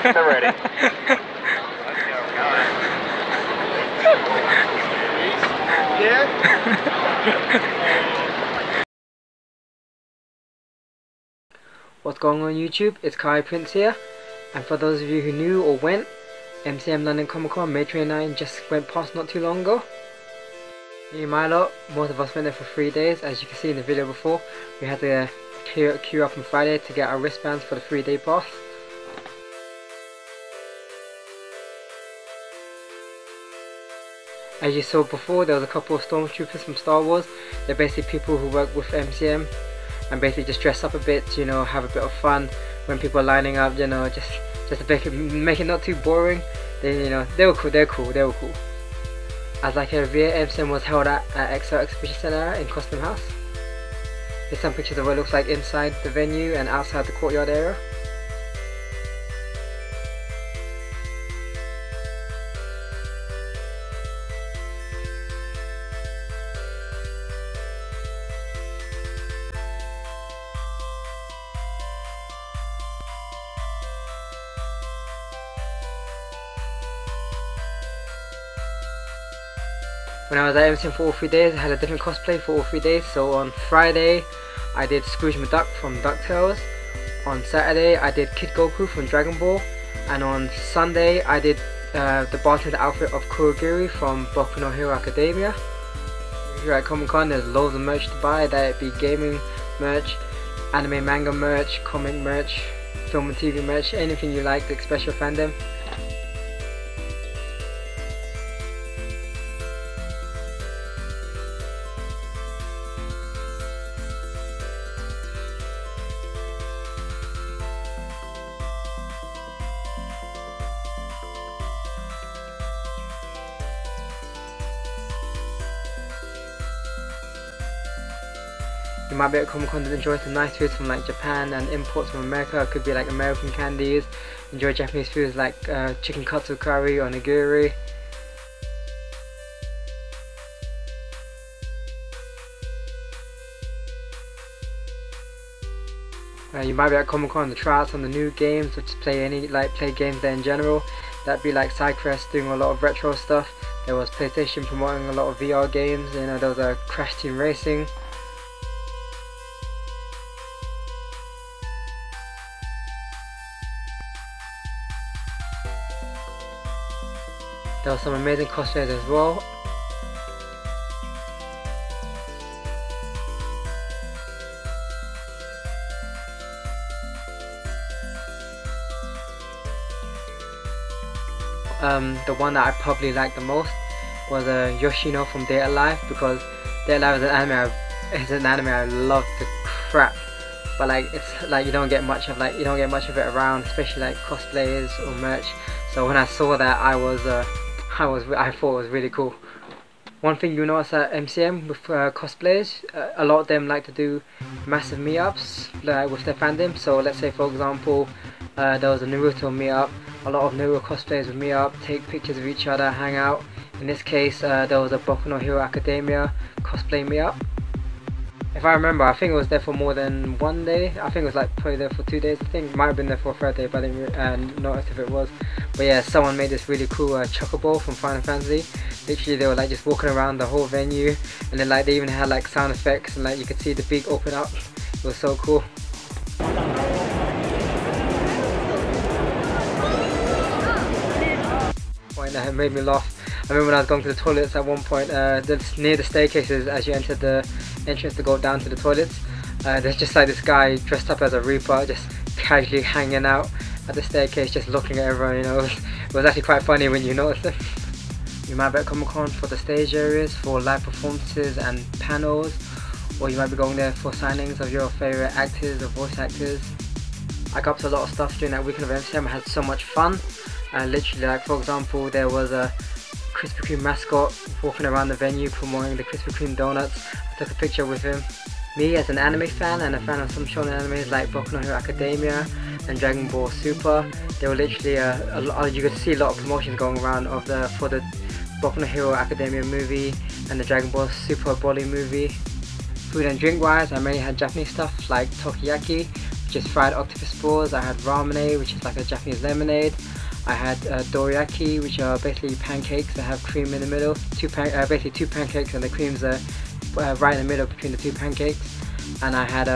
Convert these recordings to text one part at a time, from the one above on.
They're ready. Yeah? What's going on YouTube? It's Kaicreative here, and for those of you who knew or went, MCM London Comic Con May 29 just went past not too long ago. Me and my lot, most of us went there for 3 days. As you can see in the video before, we had to queue up on Friday to get our wristbands for the 3-day pass. As you saw before, there was a couple of stormtroopers from Star Wars. They're basically people who work with MCM and basically just dress up a bit, you know, have a bit of fun when people are lining up, you know, just to make it not too boring. They, you know, they were cool. As like every year, MCM was held at XL Exhibition Centre in Custom House. Here's some pictures of what it looks like inside the venue and outside the courtyard area. When I was at MCM for all 3 days, I had a different cosplay for all 3 days. So on Friday, I did Scrooge McDuck from DuckTales. On Saturday, I did Kid Goku from Dragon Ball. And on Sunday, I did the bartender outfit of Kurogiri from Boku no Hero Academia. Here at Comic Con, there's loads of merch to buy. That be gaming merch, anime manga merch, comic merch, film and TV merch, anything you like to express your fandom. You might be at Comic Con to enjoy some nice foods from like Japan and imports from America. It could be like American candies. Enjoy Japanese foods like chicken katsu curry or nigiri. You might be at Comic Con to try out some of the new games, or just play games there in general. That'd be like SideQuest doing a lot of retro stuff. There was PlayStation promoting a lot of VR games. You know, there was a Crash Team Racing. There were some amazing cosplays as well. The one that I probably liked the most was Yoshino from Date A Live, because Date A Live is an anime I love to crap. But like it's like you don't get much of it around, especially like cosplays or merch. So when I saw that, I thought it was really cool. One thing you notice at MCM with cosplayers, a lot of them like to do massive meetups with their fandom. So let's say for example, there was a Naruto meetup. A lot of Naruto cosplayers would meet up, take pictures of each other, hang out. In this case, there was a Boku no Hero Academia cosplay meetup. If I remember, I think it was there for more than 1 day. I think it was like probably there for 2 days. I think it might have been there for a 3rd day, but I didn't notice if it was. But yeah, someone made this really cool chocobo from Final Fantasy. Literally, they were like just walking around the whole venue, and then like they even had like sound effects, and like you could see the beak open up. It was so cool. That made me laugh. I remember when I was going to the toilets at one point, near the staircases as you enter the entrance to go down to the toilets, there's just like this guy dressed up as a Reaper just casually hanging out at the staircase just looking at everyone, you know. It was actually quite funny when you notice it. You might be at Comic Con for the stage areas, for live performances and panels, or you might be going there for signings of your favourite actors or voice actors. I got up to a lot of stuff during that weekend of MCM. I had so much fun. Literally, like for example, there was a Krispy Kreme mascot walking around the venue promoting the Krispy Kreme donuts. I took a picture with him. Me as an anime fan and a fan of some shonen animes like Boku no Hero Academia and Dragon Ball Super, there were literally you could see a lot of promotions going around for the Boku no Hero Academia movie and the Dragon Ball Super Broly movie. Food and drink wise, I mainly had Japanese stuff like takoyaki, which which is fried octopus balls. I had ramune, which is like a Japanese lemonade. I had dorayaki, which are basically pancakes that have cream in the middle. Basically two pancakes, and the cream's right in the middle between the two pancakes. And I had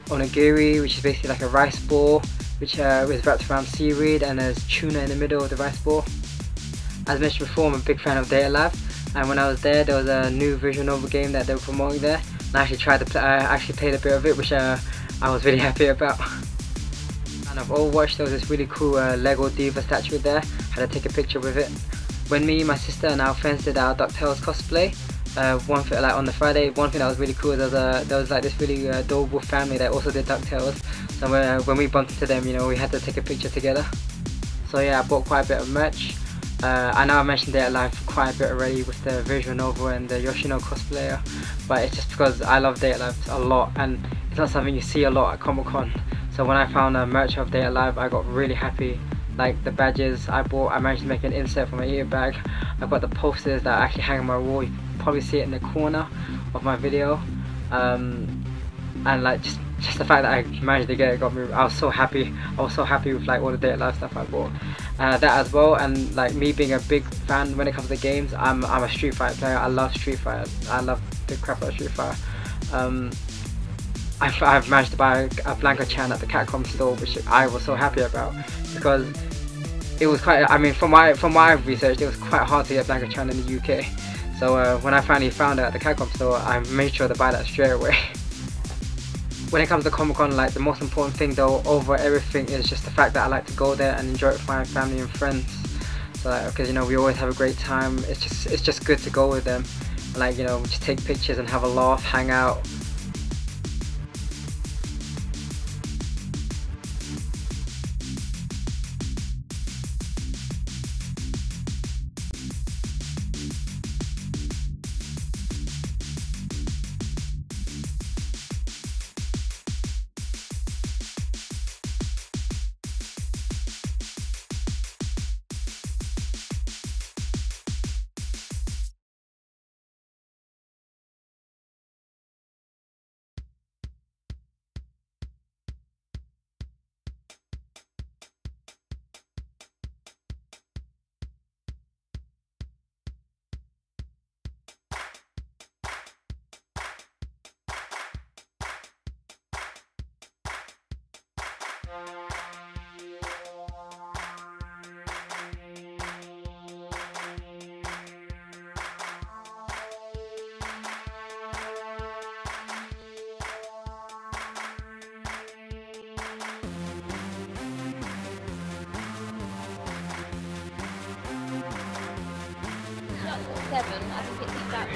onigiri, which is basically like a rice ball, which was wrapped around seaweed, and there's tuna in the middle of the rice ball. As mentioned before, I'm a big fan of Data Lab, and when I was there was a new visual novel game that they were promoting there, and I actually tried to play. I actually played a bit of it, which I was really happy about. And of Overwatch, there was this really cool Lego Diva statue there. I had to take a picture with it. When me, my sister, and our friends did our DuckTales cosplay, one thing, like on the Friday, one thing that was really cool, there was like this really adorable family that also did DuckTales. So when we bumped into them, you know, we had to take a picture together. So yeah, I bought quite a bit of merch. I know I mentioned Data Live quite a bit already with the visual novel and the Yoshino cosplayer, but it's just because I love Data Live a lot, and it's not something you see a lot at Comic Con. So when I found a merch of Data Live, I got really happy. Like the badges I bought, I managed to make an insert for my ear bag. I've got the posters that actually hang on my wall. You can probably see it in the corner of my video. And like just the fact that I managed to get it got me. I was so happy. I was so happy with like all the Data Live stuff I bought. That as well, and like me being a big fan when it comes to games, I'm a Street Fighter player. I love Street Fighter. I love the crap out of Street Fighter. I've managed to buy a Blanca-chan at the Capcom store, which I was so happy about, because it was quite, I mean, from what I've researched, it was quite hard to get Blanca-chan in the UK. So when I finally found it at the Capcom store, I made sure to buy that straight away. When it comes to Comic Con, like the most important thing though over everything is just the fact that I like to go there and enjoy it with my family and friends. So because you know, we always have a great time. It's just good to go with them, and, like, you know, just take pictures and have a laugh, hang out. I think it's that.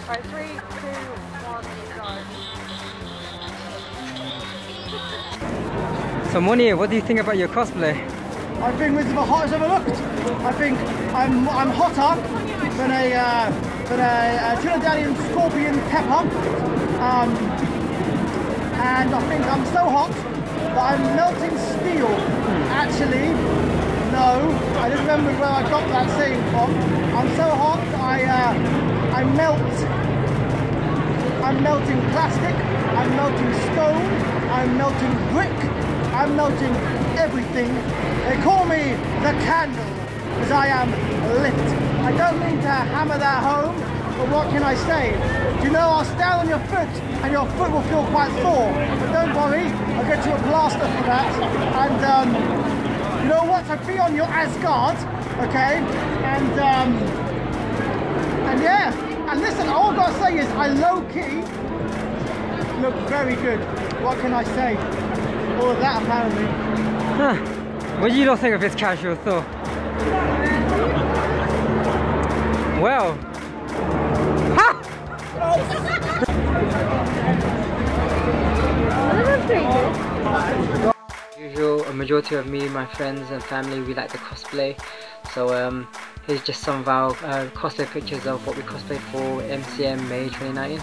Right, 3, 2, 1, go. So Moneer, what do you think about your cosplay? I think this is the hottest I've ever looked. I think I'm hotter than a Trinidadian scorpion pepper, and I think I'm so hot that I'm melting steel. Actually, no, I just remembered where I got that saying from. I'm so hot that I melt. I'm melting plastic, I'm melting stone, I'm melting brick, I'm melting everything. They call me the candle, because I am lit. I don't mean to hammer that home, but what can I say? Do you know, I'll stand on your foot and your foot will feel quite sore. But don't worry, I'll get you a plaster for that. And you know what? So be on your Asgard, okay? And yeah. And listen, all I've got to say is I low-key look very good. What can I say? All of that apparently. Huh. What do you not think of his casual though? Well. Ha! Usual, a majority of me, my friends and family, we like to cosplay. So here's just some of our cosplay pictures of what we cosplayed for MCM May 2019.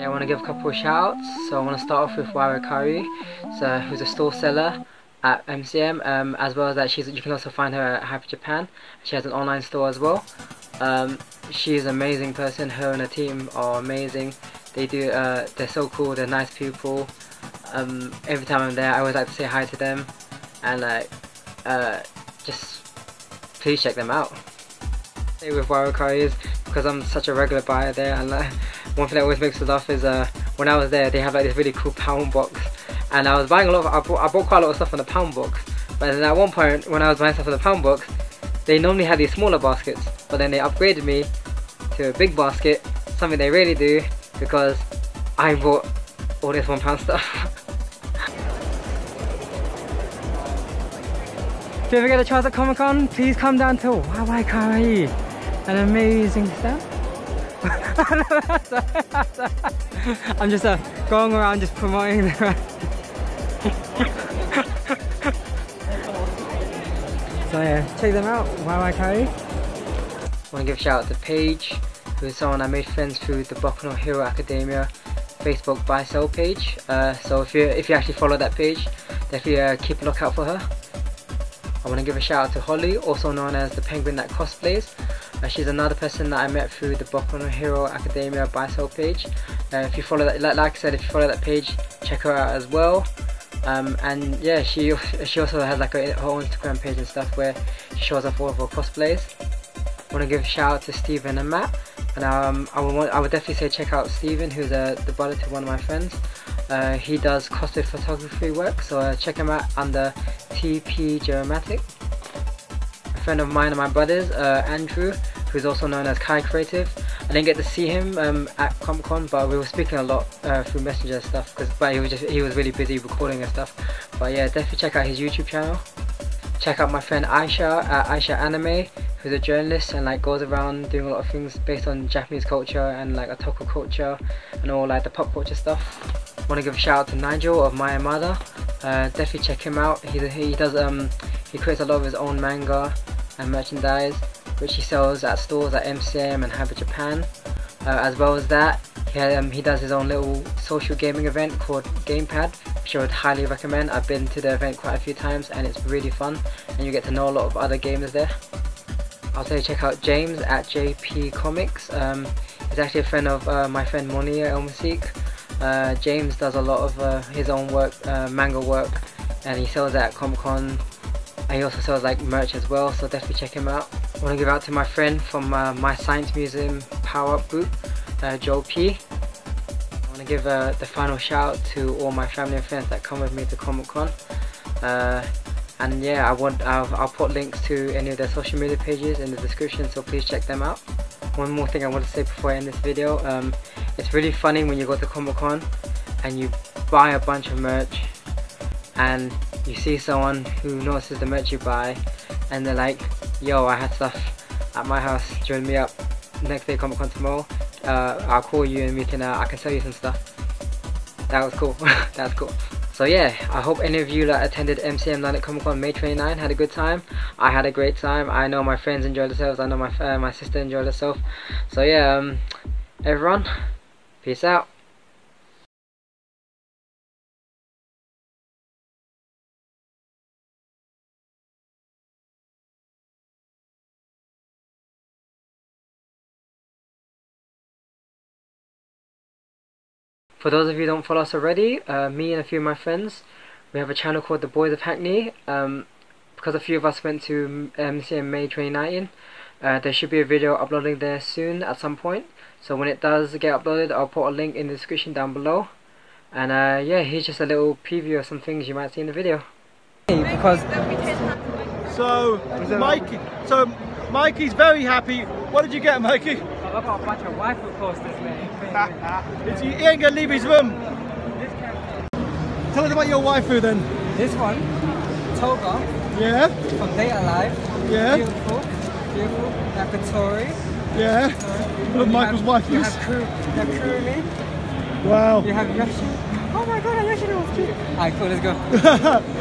I want to give a couple of shout outs. So I want to start off with Kari, who's a store seller at MCM, as well as that you can also find her at Happy Japan. She has an online store as well. She's an amazing person. Her and her team are amazing. They're so cool. They're nice people. Every time I'm there, I always like to say hi to them, and just please check them out. Stay with Kari is because I'm such a regular buyer there, and one thing that always makes me laugh is when I was there, they have like this really cool pound box, and I was buying a lot of, I bought quite a lot of stuff in the pound box, but then at one point when I was buying stuff in the pound box, they normally had these smaller baskets, but then they upgraded me to a big basket, something they really do, because I bought all this £1 stuff. If you ever get a chance at Comic Con, please come down to Kaicreative. An amazing stuff. I'm just going around just promoting the So yeah, check them out. Kaicreative. I want to give a shout out to Paige, who is someone I made friends through the Boku no Hero Academia Facebook buy sell page. So if you actually follow that page, definitely keep a lookout for her. I want to give a shout out to Holly, also known as the Penguin that cosplays. She's another person that I met through the Boku no Hero Academia buy sell page. If you follow that, like I said, if you follow that page, check her out as well. And yeah, she also has like her own Instagram page and stuff where she shows off all of her cosplays. I want to give a shout out to Steven and Matt, and I would definitely say check out Steven, who's the brother to one of my friends. He does cosplay photography work, so check him out under TPjerematic. A friend of mine and my brother's, Andrew, who's also known as Kaicreative. I didn't get to see him at Comic Con, but we were speaking a lot through Messenger and stuff, but he was really busy recording and stuff. But yeah, definitely check out his YouTube channel. Check out my friend Aisha at Aisha Anime, who's a journalist and like goes around doing a lot of things based on Japanese culture and like otaku culture and all like the pop culture stuff. Want to give a shout out to Nigel of Mayamada. Definitely check him out. He creates a lot of his own manga and merchandise, which he sells at stores at MCM and Happy Japan. As well as that, he does his own little social gaming event called Gamepad, which I would highly recommend. I've been to the event quite a few times and it's really fun, and you get to know a lot of other gamers there. I'll say check out James at JP Comics. He's actually a friend of my friend Moneer. James does a lot of his own work, manga work, and he sells it at Comic Con, and he also sells like merch as well, so definitely check him out. I want to give out to my friend from my Science Museum Power Up group, Joe P. I want to give the final shout out to all my family and friends that come with me to Comic Con. And yeah, I'll put links to any of their social media pages in the description, so please check them out. One more thing I want to say before I end this video, it's really funny when you go to Comic Con and you buy a bunch of merch and you see someone who notices the merch you buy and they're like, yo, I had stuff at my house, join me up next day Comic Con tomorrow, I'll call you and I can sell you some stuff. That was cool. That's cool. So yeah, I hope any of you that attended MCM London Comic Con May 29 had a good time. I had a great time. I know my friends enjoyed themselves. I know my sister enjoyed herself. So yeah, everyone, peace out. For those of you who don't follow us already, me and a few of my friends, we have a channel called The Boys of Hackney. Because a few of us went to MCM May 2019, there should be a video uploading there soon at some point. So when it does get uploaded, I'll put a link in the description down below. And yeah, here's just a little preview of some things you might see in the video. Because Mikey's very happy. What did you get, Mikey? I got a bunch of waifu posters, mate. He ain't gonna leave his room. Tell us about your waifu then. This one, Toga. Yeah. From Data Live. Yeah. Beautiful. Nakotori. Yeah. Look, Michael's wife. You have Kurumi. Wow. You have Yoshi. Oh my god, Yoshi was cute. Alright, cool, let's go.